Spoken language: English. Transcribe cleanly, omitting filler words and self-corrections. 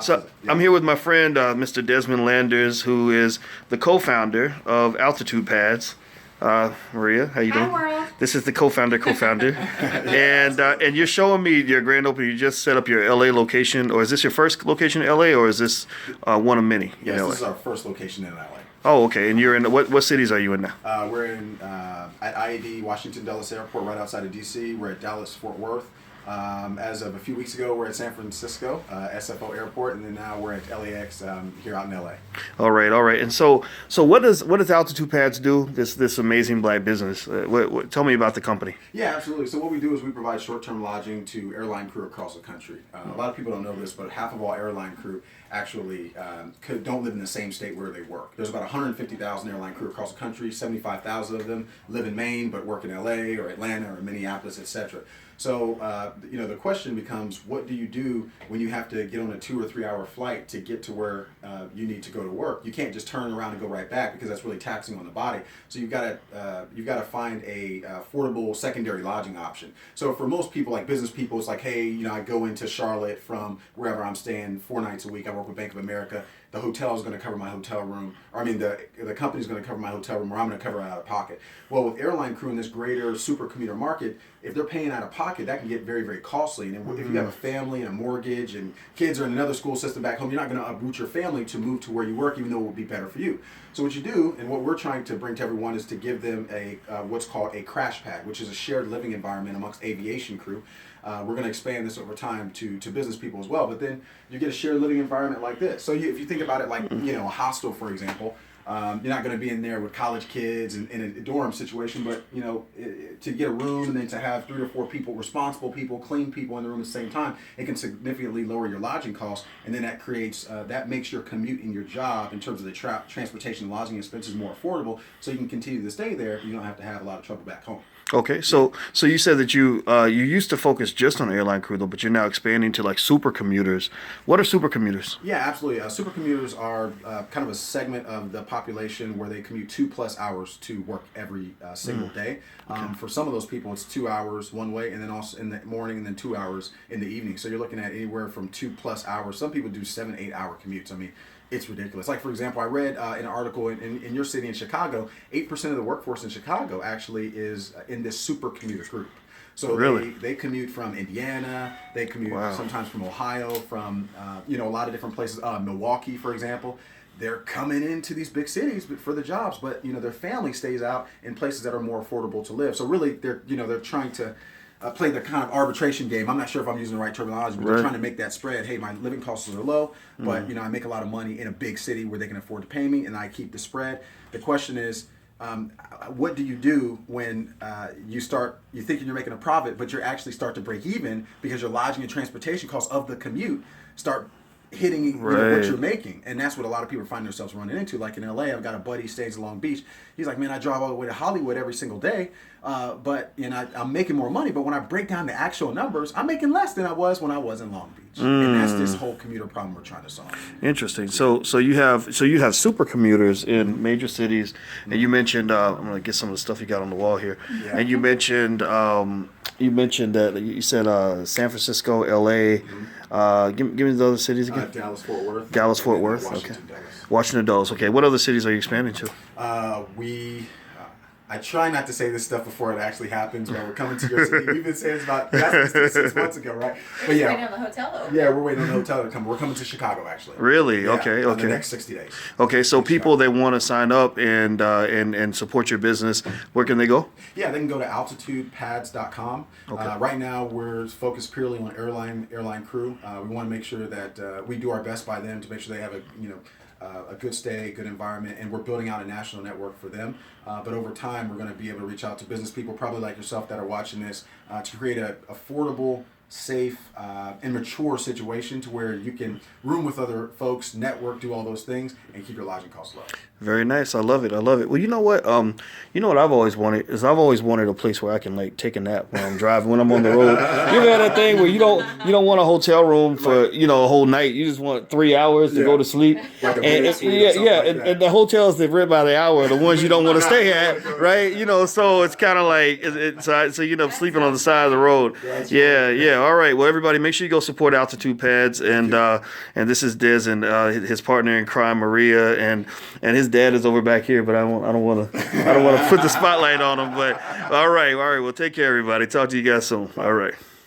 So I'm here with my friend, Mr. Desmond Landers, who is the co-founder of Altitude Pads. Maria, how you doing? Hi, world. This is the co-founder, and you're showing me your grand opening. You just set up your LA location, or is this your first location in LA, or is this one of many? Yes, this is our first location in LA. Oh, okay. And you're in what cities are you in now? We're in at IAD Washington Dulles Airport, right outside of DC. We're at Dallas Fort Worth. As of a few weeks ago, we're at San Francisco, SFO Airport, and then now we're at LAX here out in LA. All right. And so what does Altitude Pads do? This amazing black business. Tell me about the company. Yeah, absolutely. So what we do is we provide short-term lodging to airline crew across the country. A lot of people don't know this, but half of all airline crew actually don't live in the same state where they work. There's about 150,000 airline crew across the country. 75,000 of them live in Maine but work in LA or Atlanta or Minneapolis, etc. So, the question becomes, what do you do when you have to get on a 2 or 3 hour flight to get to where you need to go to work? You can't just turn around and go right back because that's really taxing on the body. So you've got to find a affordable secondary lodging option. So for most people, like business people, it's like, hey, I go into Charlotte from wherever I'm staying 4 nights a week. I work with Bank of America. The hotel is going to cover my hotel room. The company's going to cover my hotel room, or I'm going to cover it out of pocket. Well, with airline crew in this greater super commuter market, if they're paying out of pocket, that can get very, very costly. And if you have a family and a mortgage and kids are in another school system back home, you're not going to uproot your family to move to where you work, even though it would be better for you. So what you do, and what we're trying to bring to everyone, is to give them a what's called a crash pad, which is a shared living environment amongst aviation crew. We're going to expand this over time to business people as well. But then you get a shared living environment like this. So if you think about it like, a hostel, for example, you're not going to be in there with college kids in a dorm situation, but, to get a room and then to have 3 or 4 people, responsible people, clean people in the room at the same time, it can significantly lower your lodging costs. And then that creates, that makes your commute and your job in terms of the transportation and lodging expenses more affordable. So you can continue to stay there. You don't have to have a lot of trouble back home. Okay, so you said that you used to focus just on airline crew, though, but you're now expanding to like super commuters. What are super commuters? Yeah, absolutely. Super commuters are kind of a segment of the population where they commute 2+ hours to work every single day. For some of those people, it's 2 hours one way, and then also in the morning, and then 2 hours in the evening. So you're looking at anywhere from 2+ hours. Some people do 7-8 hour commutes. I mean, it's ridiculous. Like, for example, I read in an article in your city in Chicago, 8% of the workforce in Chicago actually is in this super commuter group. So really? they commute from Indiana, they commute sometimes from Ohio, from a lot of different places. Milwaukee, for example. They're coming into these big cities for the jobs, but their family stays out in places that are more affordable to live. So really, they're trying to play the kind of arbitration game. I'm not sure if I'm using the right terminology, but they're trying to make that spread. Hey, my living costs are low, but I make a lot of money in a big city where they can afford to pay me, and I keep the spread. The question is, what do you do when you think you're making a profit, but you actually start to break even because your lodging and transportation costs of the commute start hitting what you're making. And that's what a lot of people find themselves running into. Like in LA, I've got a buddy who stays in Long Beach. He's like, man, I drive all the way to Hollywood every single day, but I'm making more money. But when I break down the actual numbers, I'm making less than I was when I was in Long Beach. And that's this whole commuter problem we're trying to solve. Interesting. So you have super commuters in major cities, and you mentioned I'm gonna get some of the stuff you got on the wall here, and you mentioned that you said San Francisco, L.A. Give me the other cities again. Dallas, Fort Worth. Dallas, Fort Worth. Washington, Okay. Dallas. Washington Dulles. Okay. What other cities are you expanding to? I try not to say this stuff before it actually happens, but we're coming to your city. We've been saying this 6 months ago, right? But waiting on the hotel to open. Yeah, we're waiting on the hotel to come. We're coming to Chicago, actually. Really? Yeah, Okay. in the next 60 days. Okay, so people that want to sign up and support your business, where can they go? Yeah, they can go to altitudepads.com. Okay. Right now, we're focused purely on airline crew. We want to make sure that we do our best by them to make sure they have a good stay, good environment, and we're building out a national network for them. But over time, we're going to be able to reach out to business people, probably like yourself, that are watching this, to create an affordable, safe, and mature situation to where you can room with other folks, network, do all those things, and keep your lodging costs low. Very nice. I love it. Well, you know what? What I've always wanted is a place where I can like take a nap when I'm driving, when I'm on the road. You ever had that thing where you don't want a hotel room for a whole night. You just want 3 hours to go to sleep. Like And the hotels that rent by the hour are the ones you don't want to stay at, right? So it's kind of like so you end up sleeping on the side of the road. Yeah. All right. Well, everybody, make sure you go support Altitude Pads, and this is Diz and his partner in crime, Maria, and his dad is over back here, but I don't want to put the spotlight on him. But all right. Well, take care, everybody. Talk to you guys soon. All right.